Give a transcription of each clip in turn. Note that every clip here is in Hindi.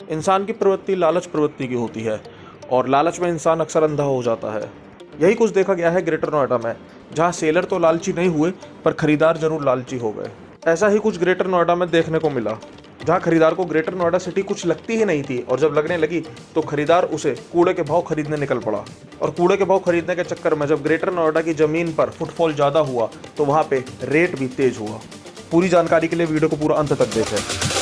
इंसान की प्रवृत्ति लालच प्रवृत्ति की होती है और लालच में इंसान अक्सर अंधा हो जाता है। यही कुछ देखा गया है ग्रेटर नोएडा में, जहां सेलर तो लालची नहीं हुए पर खरीदार जरूर लालची हो गए। ऐसा ही कुछ ग्रेटर नोएडा में देखने को मिला, जहां खरीदार को ग्रेटर नोएडा सिटी कुछ लगती ही नहीं थी और जब लगने लगी तो खरीदार उसे कूड़े के भाव खरीदने निकल पड़ा। और कूड़े के भाव खरीदने के चक्कर में जब ग्रेटर नोएडा की जमीन पर फुटफॉल ज़्यादा हुआ तो वहाँ पे रेट भी तेज हुआ। पूरी जानकारी के लिए वीडियो को पूरा अंत तक देखें।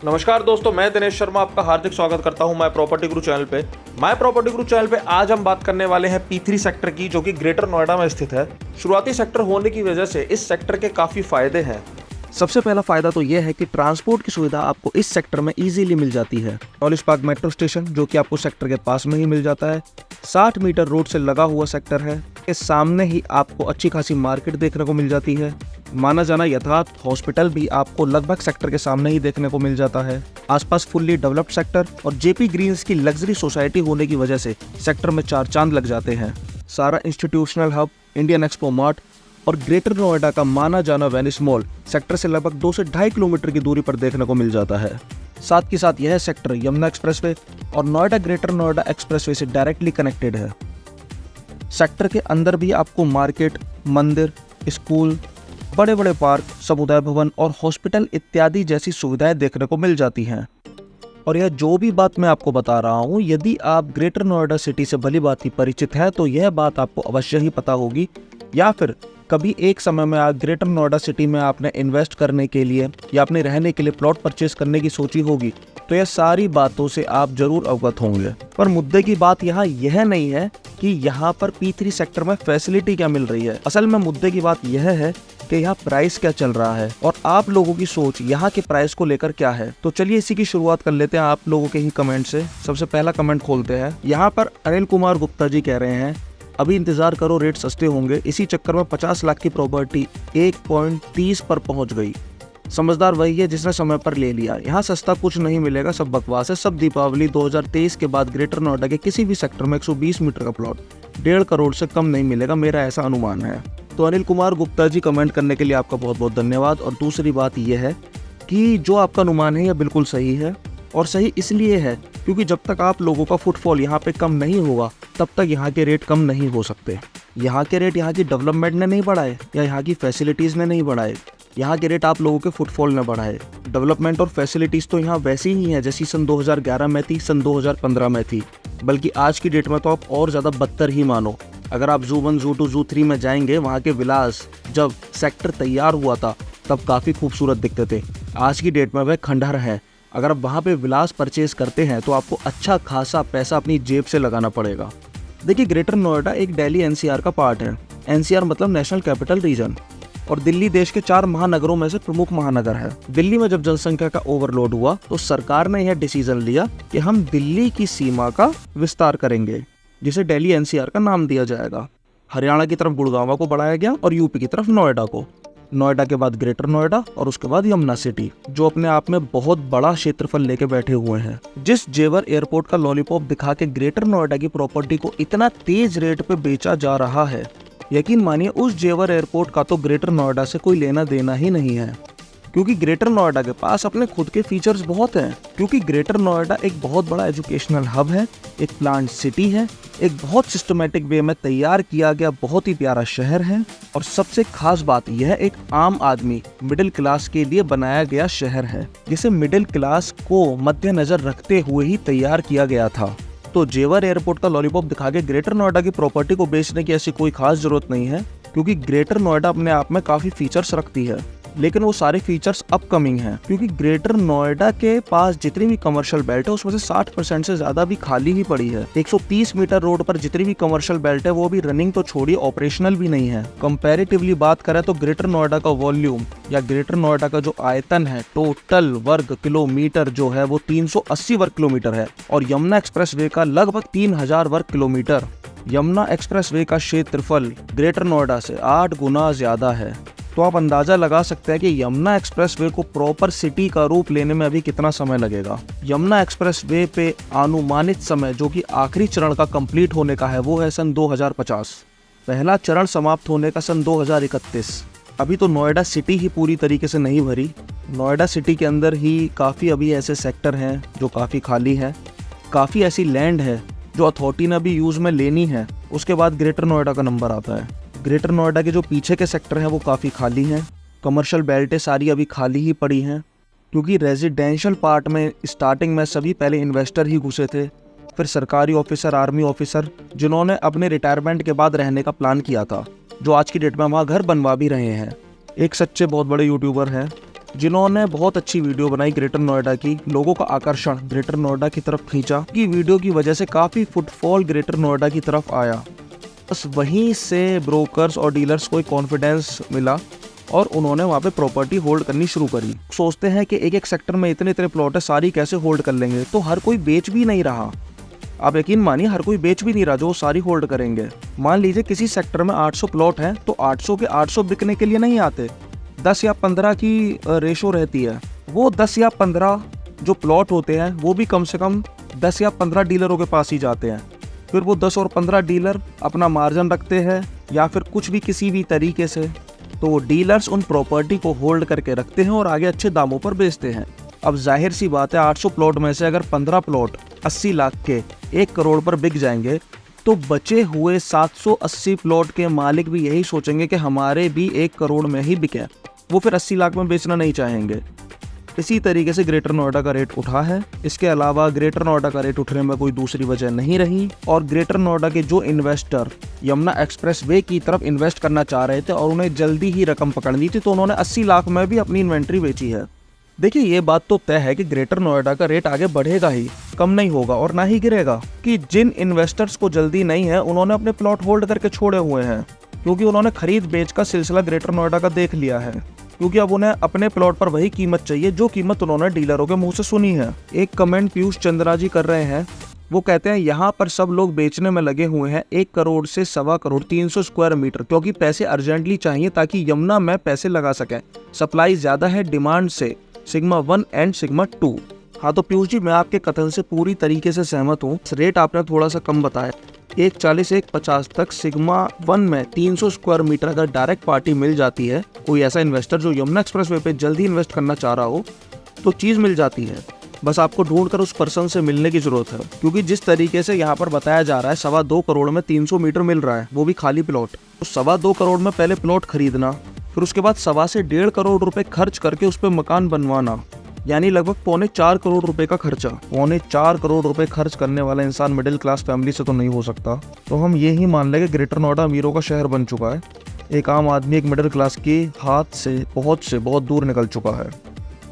नमस्कार दोस्तों, मैं दिनेश शर्मा आपका हार्दिक स्वागत करता हूं माय प्रॉपर्टी गुरु चैनल पे। माय प्रॉपर्टी गुरु चैनल पे आज हम बात करने वाले हैं P3 सेक्टर की, जो कि ग्रेटर नोएडा में स्थित है। शुरुआती सेक्टर होने की वजह से इस सेक्टर के काफ़ी फायदे हैं। सबसे पहला फायदा तो यह है कि ट्रांसपोर्ट की सुविधा आपको इस सेक्टर में इजीली मिल जाती है। नॉलेज पार्क मेट्रो स्टेशन जो कि आपको सेक्टर के पास में ही मिल जाता है। 60 मीटर रोड से लगा हुआ सेक्टर है। इसके सामने ही आपको अच्छी खासी मार्केट देखने को मिल जाती है। माना जाना यथार्थ हॉस्पिटल भी आपको लगभग सेक्टर के सामने ही देखने को मिल जाता है। आसपास फुल्ली डेवलप्ड सेक्टर और जेपी ग्रीन्स की लग्जरी सोसाइटी होने की वजह से सेक्टर में 4 चांद लग जाते हैं। सारा institutional hub, Indian expo mart और ग्रेटर नोएडा का माना जाना वेनिस मॉल सेक्टर से लगभग 2 से 2.5 किलोमीटर की दूरी पर देखने को मिल जाता है। साथ के साथ यह सेक्टर यमुना एक्सप्रेसवे और नोएडा ग्रेटर नोएडा एक्सप्रेसवे से डायरेक्टली कनेक्टेड है। सेक्टर के अंदर भी आपको मार्केट, मंदिर, स्कूल, बड़े बड़े पार्क, समुदाय भवन और हॉस्पिटल इत्यादि जैसी सुविधाएं देखने को मिल जाती हैं। और यह जो भी बात मैं आपको बता रहा हूँ, यदि आप ग्रेटर नोएडा सिटी से भली भांति परिचित हैं तो यह बात आपको अवश्य ही पता होगी, या फिर कभी एक समय में आप ग्रेटर नोएडा सिटी में आपने इन्वेस्ट करने के लिए या अपने रहने के लिए प्लॉट परचेज करने की सोची होगी, तो यह सारी बातों से आप जरूर अवगत होंगे। पर मुद्दे की बात यहाँ यह नहीं है कि यहाँ पर P3 सेक्टर में फैसिलिटी क्या मिल रही है। असल में मुद्दे की बात यह है कि यहाँ प्राइस क्या चल रहा है और आप लोगों की सोच यहाँ के प्राइस को लेकर क्या है। तो चलिए इसी की शुरुआत कर लेते हैं आप लोगों के ही कमेंट से। सबसे पहला कमेंट खोलते हैं। यहाँ पर अनिल कुमार गुप्ता जी कह रहे हैं, अभी इंतजार करो, रेट सस्ते होंगे। इसी चक्कर में 50 लाख की प्रॉपर्टी 1.30 पर पहुंच गई। समझदार वही है जिसने समय पर ले लिया। यहाँ सस्ता कुछ नहीं मिलेगा, सब बकवास है। सब दीपावली 2023 के बाद ग्रेटर नोएडा के किसी भी सेक्टर में 120 मीटर का प्लॉट 1.5 करोड़ से कम नहीं मिलेगा, मेरा ऐसा अनुमान है। तो अनिल कुमार गुप्ता जी, कमेंट करने के लिए आपका बहुत बहुत धन्यवाद। और दूसरी बात यह है कि जो आपका अनुमान है यह बिल्कुल सही है, और सही इसलिए है क्योंकि जब तक आप लोगों का फुटफॉल यहाँ पे कम नहीं होगा तब तक यहाँ के रेट कम नहीं हो सकते। यहाँ के रेट यहाँ की डेवलपमेंट ने नहीं बढ़ाए या यहाँ की फैसिलिटीज़ ने नहीं बढ़ाए, यहाँ के रेट आप लोगों के फुटफॉल ने बढ़ाए। डेवलपमेंट और फैसिलिटीज़ तो यहाँ वैसी ही हैं जैसी सन 2011 में थी, सन 2015 में थी, बल्कि आज की डेट में तो आप और ज़्यादा बदतर ही मानो। अगर आप ज़ू 1, ज़ू 2, ज़ू 3 में जाएंगे, वहाँ के विलास जब सेक्टर तैयार हुआ था तब काफ़ी खूबसूरत दिखते थे। आज की डेट में वह खंडहर है। अगर आप वहाँ पे विलास परचेज करते हैं तो आपको अच्छा खासा पैसा अपनी जेब से लगाना पड़ेगा। देखिए, ग्रेटर नोएडा एक दिल्ली NCR का पार्ट है। NCR मतलब नेशनल कैपिटल रीजन, और दिल्ली देश के 4 महानगरों में से प्रमुख महानगर है। दिल्ली में जब जनसंख्या का ओवरलोड हुआ तो सरकार ने यह डिसीजन लिया कि हम दिल्ली की सीमा का विस्तार करेंगे, जिसे दिल्ली NCR का नाम दिया जाएगा। हरियाणा की तरफ गुड़गांव को बढ़ाया गया और यूपी की तरफ नोएडा को। नोएडा के बाद ग्रेटर नोएडा और उसके बाद यमुना सिटी, जो अपने आप में बहुत बड़ा क्षेत्रफल लेके बैठे हुए हैं। जिस जेवर एयरपोर्ट का लॉलीपॉप दिखा के ग्रेटर नोएडा की प्रॉपर्टी को इतना तेज रेट पे बेचा जा रहा है, यकीन मानिए उस जेवर एयरपोर्ट का तो ग्रेटर नोएडा से कोई लेना देना ही नहीं है, क्योंकि ग्रेटर नोएडा के पास अपने खुद के फीचर्स बहुत हैं। क्योंकि ग्रेटर नोएडा एक बहुत बड़ा एजुकेशनल हब है, एक प्लांट सिटी है, एक बहुत सिस्टमेटिक वे में तैयार किया गया बहुत ही प्यारा शहर है, और सबसे खास बात यह एक आम आदमी, मिडिल क्लास के लिए बनाया गया शहर है, जिसे मिडिल क्लास को मद्देनजर रखते हुए ही तैयार किया गया था। तो जेवर एयरपोर्ट का लॉलीपॉप दिखा के ग्रेटर नोएडा की प्रॉपर्टी को बेचने की ऐसी कोई खास जरूरत नहीं है, क्योंकि ग्रेटर नोएडा अपने आप में काफी फीचर्स रखती है। लेकिन वो सारे फीचर्स अपकमिंग हैं, क्योंकि ग्रेटर नोएडा के पास जितनी भी कमर्शियल बेल्ट है उसमें से 60% से ज्यादा भी खाली ही पड़ी है। 130 मीटर रोड पर जितनी भी कमर्शियल बेल्ट है वो भी रनिंग तो छोड़िए, ऑपरेशनल भी नहीं है। कंपैरेटिवली बात करें तो ग्रेटर नोएडा का वॉल्यूम या ग्रेटर नोएडा का जो आयतन है, टोटल वर्ग किलोमीटर जो है वो 380 वर्ग किलोमीटर है, और यमुना एक्सप्रेस वे का लगभग 3000 वर्ग किलोमीटर। यमुना एक्सप्रेसवे का क्षेत्रफल ग्रेटर नोएडा से 8 गुना ज़्यादा है। तो आप अंदाज़ा लगा सकते हैं कि यमुना एक्सप्रेसवे को प्रॉपर सिटी का रूप लेने में अभी कितना समय लगेगा। यमुना एक्सप्रेसवे पे अनुमानित समय जो कि आखिरी चरण का कंप्लीट होने का है वो है सन 2050। पहला चरण समाप्त होने का सन 2031। अभी तो नोएडा सिटी ही पूरी तरीके से नहीं भरी। नोएडा सिटी के अंदर ही काफ़ी अभी ऐसे सेक्टर हैं जो काफ़ी खाली हैं। काफ़ी ऐसी लैंड है जो अथॉरिटी ने अभी यूज़ में लेनी है। उसके बाद ग्रेटर नोएडा का नंबर आता है। ग्रेटर नोएडा के जो पीछे के सेक्टर हैं वो काफ़ी खाली हैं। कमर्शियल बेल्टें सारी अभी खाली ही पड़ी हैं, क्योंकि रेजिडेंशियल पार्ट में स्टार्टिंग में सभी पहले इन्वेस्टर ही घुसे थे, फिर सरकारी ऑफिसर, आर्मी ऑफिसर, जिन्होंने अपने रिटायरमेंट के बाद रहने का प्लान किया था, जो आज की डेट में वहाँ घर बनवा भी रहे हैं। एक सच्चे बहुत बड़े यूट्यूबर हैं जिन्होंने बहुत अच्छी वीडियो बनाई ग्रेटर नोएडा की, लोगों का आकर्षण ग्रेटर नोएडा की तरफ खींचा। की वीडियो की वजह से काफ़ी फुटफॉल ग्रेटर नोएडा की तरफ आया। बस वहीं से ब्रोकर्स और डीलर्स को एक कॉन्फिडेंस मिला और उन्होंने वहाँ पे प्रॉपर्टी होल्ड करनी शुरू करी। सोचते हैं कि एक एक सेक्टर में इतने इतने प्लॉट है, सारी कैसे होल्ड कर लेंगे, तो हर कोई बेच भी नहीं रहा। आप यकीन मानिए, हर कोई बेच भी नहीं रहा जो सारी होल्ड करेंगे। मान लीजिए किसी सेक्टर में 800 प्लॉट हैं, तो 800 के 800 बिकने के लिए नहीं आते, 10 या 15 की रेशो रहती है। वो 10 या 15 जो प्लॉट होते हैं वो भी कम से कम 10 या 15 डीलरों के पास ही जाते हैं। फिर वो 10 और 15 डीलर अपना मार्जिन रखते हैं या फिर कुछ भी किसी भी तरीके से, तो वो डीलर्स उन प्रॉपर्टी को होल्ड करके रखते हैं और आगे अच्छे दामों पर बेचते हैं। अब जाहिर सी बात है, 800 प्लॉट में से अगर 15 प्लॉट 80 लाख के 1 करोड़ पर बिक जाएंगे, तो बचे हुए 780 प्लॉट के मालिक भी यही सोचेंगे कि हमारे भी 1 करोड़ में ही बिके। वो फिर 80 लाख में बेचना नहीं चाहेंगे। इसी तरीके से ग्रेटर नोएडा का रेट उठा है। इसके अलावा ग्रेटर नोएडा का रेट उठने में कोई दूसरी वजह नहीं रही, और ग्रेटर नोएडा के जो इन्वेस्टर यमुना एक्सप्रेसवे की तरफ इन्वेस्ट करना चाह रहे थे और उन्हें जल्दी ही रकम पकड़नी थी, तो उन्होंने 80 लाख में भी अपनी इन्वेंट्री बेची है। देखिए, ये बात तो तय है कि ग्रेटर नोएडा का रेट आगे बढ़ेगा ही, कम नहीं होगा और ना ही गिरेगा। कि जिन इन्वेस्टर्स को जल्दी नहीं है, उन्होंने अपने प्लॉट होल्ड करके छोड़े हुए हैं, क्योंकि उन्होंने खरीद बेच का सिलसिला ग्रेटर नोएडा का देख लिया है। क्योंकि अब उन्हें अपने प्लॉट पर वही कीमत चाहिए जो कीमत उन्होंने डीलरों के मुंह से सुनी है। एक कमेंट पीयूष चंद्रा जी कर रहे हैं, वो कहते हैं यहाँ पर सब लोग बेचने में लगे हुए हैं 1 करोड़ से 1.25 करोड़ 300 स्क्वायर मीटर, क्योंकि पैसे अर्जेंटली चाहिए ताकि यमुना में पैसे लगा सकें। सप्लाई ज्यादा है डिमांड से, सिग्मा 1 एंड सिग्मा 2। हाँ, तो पीयूष जी, मैं आपके कथन से पूरी तरीके से सहमत हूँ। रेट आपने थोड़ा सा कम बताया, 140 150 तक सिग्मा 1 में 300 स्क्वायर मीटर अगर डायरेक्ट पार्टी मिल जाती है, कोई ऐसा इन्वेस्टर जो यमुना एक्सप्रेसवे पे जल्दी इन्वेस्ट करना चाह रहा हो, तो चीज़ मिल जाती है। बस आपको ढूंढकर उस पर्सन से मिलने की जरूरत है, क्योंकि जिस तरीके से यहाँ पर बताया जा रहा है 2.25 करोड़ में 300 मीटर मिल रहा है, वो भी खाली प्लॉट। तो 2.25 करोड़ में पहले प्लॉट खरीदना, फिर उसके बाद 1.25 से 1.5 करोड़ रुपए खर्च करके उस पर मकान बनवाना, यानी लगभग 3.25 करोड़ रुपए का खर्चा। 3.25 करोड़ रुपए खर्च करने वाला इंसान मिडिल क्लास फैमिली से तो नहीं हो सकता। तो हम ये ही मान लें कि ग्रेटर नोएडा अमीरों का शहर बन चुका है। एक आम आदमी एक मिडिल क्लास के हाथ से बहुत दूर निकल चुका है।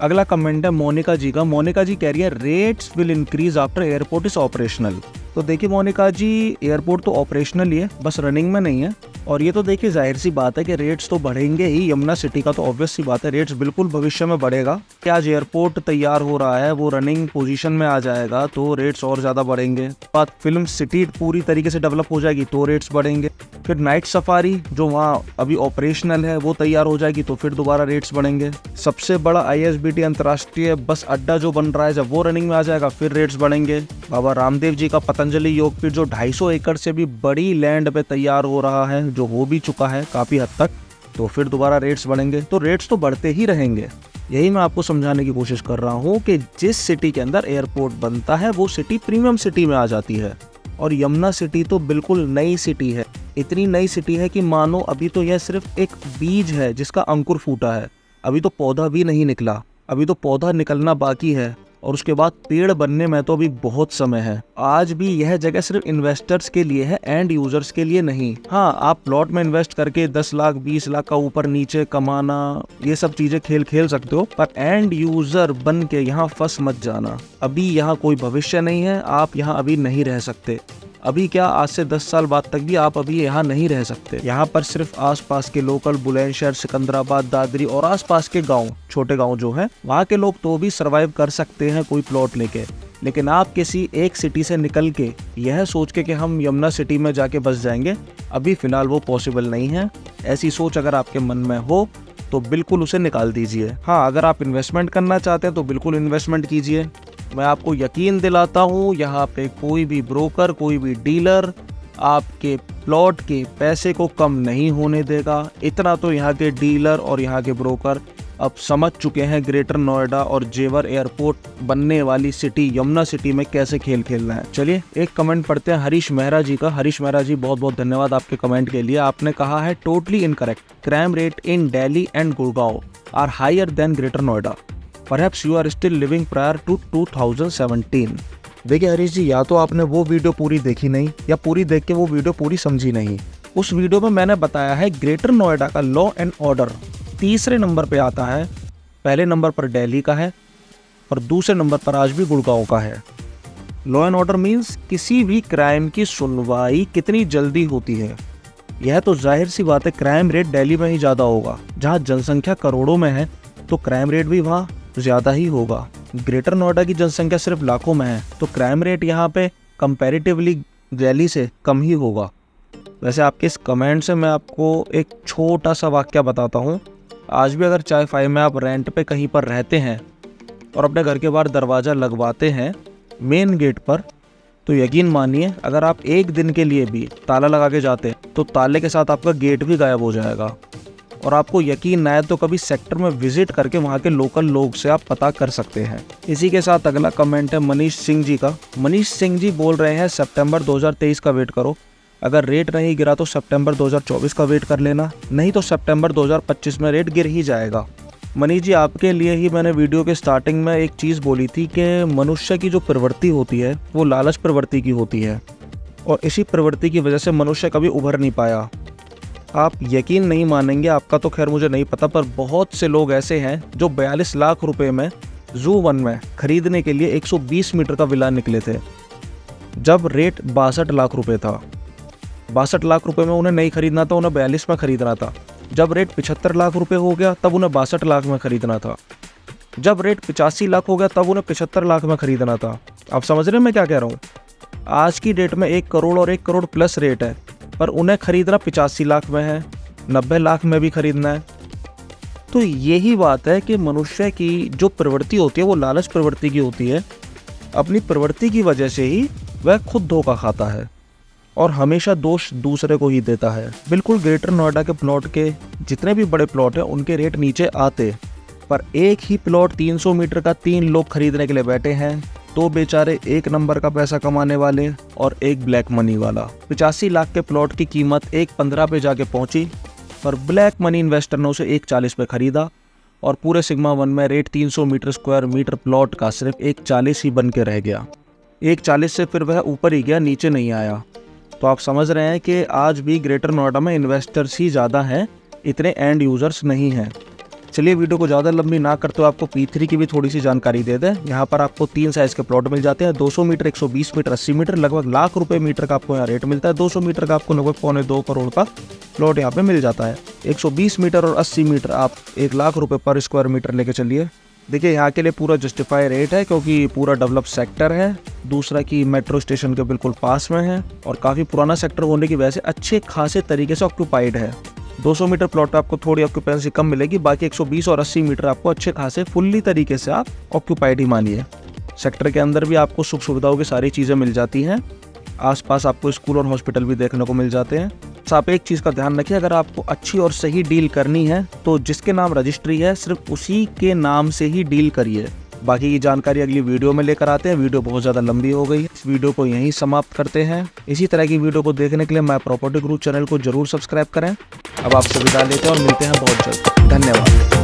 अगला कमेंट है मोनिका जी का। मोनिका जी कह रही है, rates will increase after airport is operational. तो देखिए मोनिका जी, एयरपोर्ट तो ऑपरेशनल ही है, बस रनिंग में नहीं है। और ये तो देखिए जाहिर सी बात है कि रेट्स तो बढ़ेंगे ही। यमुना सिटी का तो ऑब्वियस सी बात है, रेट्स बिल्कुल भविष्य में बढ़ेगा। कि आज एयरपोर्ट तैयार हो रहा है, वो रनिंग पोजीशन में आ जाएगा तो रेट्स और ज़्यादा बढ़ेंगे। बाद फिल्म सिटी पूरी तरीके से डेवलप हो जाएगी तो रेट्स बढ़ेंगे। फिर नाइट सफारी जो वहाँ अभी ऑपरेशनल है वो तैयार हो जाएगी तो फिर दोबारा रेट्स बढ़ेंगे। सबसे बड़ा ISBT अंतर्राष्ट्रीय बस अड्डा जो बन रहा है, जब वो रनिंग में आ जाएगा फिर रेट्स बढ़ेंगे। बाबा रामदेव जी का पतंजलि योगपीठ जो 250 एकड़ से भी बड़ी लैंड पे तैयार हो रहा है, जो हो भी चुका है काफ़ी हद तक, तो फिर दोबारा रेट्स बढ़ेंगे। तो रेट्स तो बढ़ते ही रहेंगे। यही मैं आपको समझाने की कोशिश कर रहा हूँ कि जिस सिटी के अंदर एयरपोर्ट बनता है वो सिटी प्रीमियम सिटी में आ जाती है। और यमुना सिटी तो बिल्कुल नई सिटी है। इतनी नई सिटी है कि मानो अभी तो यह सिर्फ एक बीज है जिसका अंकुर फूटा है, अभी तो पौधा भी नहीं निकला। अभी तो पौधा निकलना बाकी है और उसके बाद पेड़ बनने में तो अभी बहुत समय है। आज भी यह जगह सिर्फ इन्वेस्टर्स के लिए है, एंड यूजर्स के लिए नहीं। हाँ, आप प्लॉट में इन्वेस्ट करके 10 लाख 20 लाख का ऊपर नीचे कमाना, ये सब चीजें खेल सकते हो, पर एंड यूजर बन के यहाँ फंस मत जाना। अभी यहाँ कोई भविष्य नहीं है, आप यहाँ अभी नहीं रह सकते। अभी क्या, आज से 10 साल बाद तक भी आप अभी यहाँ नहीं रह सकते। यहाँ पर सिर्फ आसपास के लोकल बुलंदशहर, सिकंदराबाद, दादरी और आसपास के गांव, छोटे गांव जो हैं, वहाँ के लोग तो भी सरवाइव कर सकते हैं कोई प्लॉट लेके। लेकिन आप किसी एक सिटी से निकल के यह सोच के कि हम यमुना सिटी में जाके बस जाएंगे, अभी फ़िलहाल वो पॉसिबल नहीं है। ऐसी सोच अगर आपके मन में हो तो बिल्कुल उसे निकाल दीजिए। हाँ, अगर आप इन्वेस्टमेंट करना चाहते हैं तो बिल्कुल इन्वेस्टमेंट कीजिए। मैं आपको यकीन दिलाता हूँ, यहाँ पे कोई भी ब्रोकर, कोई भी डीलर आपके प्लॉट के पैसे को कम नहीं होने देगा। इतना तो यहाँ के डीलर और यहाँ के ब्रोकर अब समझ चुके हैं ग्रेटर नोएडा और जेवर एयरपोर्ट बनने वाली सिटी यमुना सिटी में कैसे खेल खेलना है। चलिए एक कमेंट पढ़ते हैं हरीश मेहरा जी का। हरीश मेहरा जी, बहुत बहुत धन्यवाद आपके कमेंट के लिए। आपने कहा है totally incorrect, crime rate in Delhi and Gurgaon are higher than Greater Noida, perhaps you are still living prior to 2017। देखिए हरीश जी, या तो आपने वो वीडियो पूरी देखी नहीं या पूरी देख के वो वीडियो पूरी समझी नहीं। उस वीडियो में मैंने बताया है ग्रेटर नोएडा का लॉ एंड ऑर्डर तीसरे नंबर पे आता है, पहले नंबर पर दिल्ली का है और दूसरे नंबर पर आज भी गुड़गांव का है। लॉ एंड ऑर्डर मीन्स किसी भी क्राइम की सुनवाई कितनी जल्दी होती है। यह तो जाहिर सी बात है, क्राइम रेट दिल्ली में ही ज़्यादा होगा। जहाँ जनसंख्या करोड़ों में है तो क्राइम रेट भी वहाँ ज़्यादा ही होगा। ग्रेटर नोएडा की जनसंख्या सिर्फ लाखों में है तो क्राइम रेट यहाँ पे कंपैरेटिवली दिल्ली से कम ही होगा। वैसे आपके इस कमेंट से मैं आपको एक छोटा सा वाक्य बताता हूँ। आज भी अगर चाय फाई में आप रेंट पे कहीं पर रहते हैं और अपने घर के बाहर दरवाज़ा लगवाते हैं मेन गेट पर, तो यकीन मानिए अगर आप एक दिन के लिए भी ताला लगा के जाते हैं तो ताले के साथ आपका गेट भी गायब हो जाएगा। और आपको यकीन ना आए तो कभी सेक्टर में विजिट करके वहाँ के लोकल लोग से आप पता कर सकते हैं। इसी के साथ अगला कमेंट है मनीष सिंह जी का। मनीष सिंह जी बोल रहे हैं सितंबर 2023 का वेट करो, अगर रेट नहीं गिरा तो सितंबर 2024 का वेट कर लेना, नहीं तो सितंबर 2025 में रेट गिर ही जाएगा। मनीष जी, आपके लिए ही मैंने वीडियो के स्टार्टिंग में एक चीज़ बोली थी कि मनुष्य की जो प्रवृत्ति होती है वो लालच प्रवृत्ति की होती है और इसी प्रवृत्ति की वजह से मनुष्य कभी उभर नहीं पाया। आप यकीन नहीं मानेंगे, आपका तो खैर मुझे नहीं पता, पर बहुत से लोग ऐसे हैं जो 42 लाख रुपए में ज़ू 1 में खरीदने के लिए 120 मीटर का विला निकले थे जब रेट 62 लाख रुपए था। 62 लाख रुपए में उन्हें नहीं खरीदना था, उन्हें 42 में खरीदना था। जब रेट 75 लाख रुपए हो गया तब उन्हें 62 लाख में खरीदना था। जब रेट 85 लाख हो गया तब उन्हें 75 लाख में खरीदना था। आप समझ रहे हैं मैं क्या कह रहा हूँ? आज की डेट में 1 करोड़ और 1 करोड़ प्लस रेट है, पर उन्हें खरीदना 85 लाख में है, 90 लाख में भी खरीदना है। तो यही बात है कि मनुष्य की जो प्रवृत्ति होती है वो लालच प्रवृत्ति की होती है। अपनी प्रवृत्ति की वजह से ही वह खुद धोखा खाता है और हमेशा दोष दूसरे को ही देता है। बिल्कुल ग्रेटर नोएडा के प्लॉट के जितने भी बड़े प्लॉट हैं उनके रेट नीचे आते, पर एक ही प्लॉट 300 मीटर का 3 लोग खरीदने के लिए बैठे हैं, 2 बेचारे 1 नंबर का पैसा कमाने वाले और 1 ब्लैक मनी वाला। 85 लाख के प्लॉट की कीमत 1.15 पे जाके पहुंची, पर ब्लैक मनी इन्वेस्टर ने उसे 1.40 पे खरीदा और पूरे सिग्मा 1 में rate 300 metre square metre plot का सिर्फ 1.40 ही बन के रह गया। 1.40 से फिर वह ऊपर ही गया, नीचे नहीं आया। तो आप समझ रहे हैं कि आज भी ग्रेटर नोएडा में इन्वेस्टर्स ही ज़्यादा हैं, इतने एंड यूज़र्स नहीं हैं। चलिए वीडियो को ज़्यादा लंबी ना करते हुए आपको P3 की भी थोड़ी सी जानकारी दे दें। यहाँ पर आपको 3 साइज़ के प्लॉट मिल जाते हैं, 200 मीटर, 120 मीटर, 80 मीटर, लगभग लाख रुपए मीटर का आपको यहाँ रेट मिलता है। 200 मीटर का आपको लगभग 2.25 करोड़ का प्लॉट यहाँ पे मिल जाता है। 120 मीटर और 80 मीटर आप 1 लाख रुपए पर स्क्वायर मीटर लेके चलिए। देखिए यहाँ के लिए पूरा जस्टिफाई रेट है क्योंकि पूरा डेवलप सेक्टर है, दूसरा कि मेट्रो स्टेशन के बिल्कुल पास में है और काफ़ी पुराना सेक्टर होने की वजह से अच्छे खासे तरीके से ऑक्यूपाइड है। 200 मीटर प्लॉट पे आपको थोड़ी ऑक्यूपेंसी कम मिलेगी, बाकी 120 और 80 मीटर आपको अच्छे खासे फुल्ली तरीके से आप ऑक्यूपाइड ही मानिए। सेक्टर के अंदर भी आपको सुख सुविधाओं की सारी चीज़ें मिल जाती हैं, आसपास आपको स्कूल और हॉस्पिटल भी देखने को मिल जाते हैं। आप एक चीज़ का ध्यान रखिए, अगर आपको अच्छी और सही डील करनी है तो जिसके नाम रजिस्ट्री है सिर्फ उसी के नाम से ही डील करिए। बाकी की जानकारी अगली वीडियो में लेकर आते हैं। वीडियो बहुत ज़्यादा लंबी हो गई, इस वीडियो को यहीं समाप्त करते हैं। इसी तरह की वीडियो को देखने के लिए माय प्रॉपर्टी गुरु चैनल को जरूर सब्सक्राइब करें। अब आपसे विदा लेते हैं और मिलते हैं बहुत जल्द। धन्यवाद।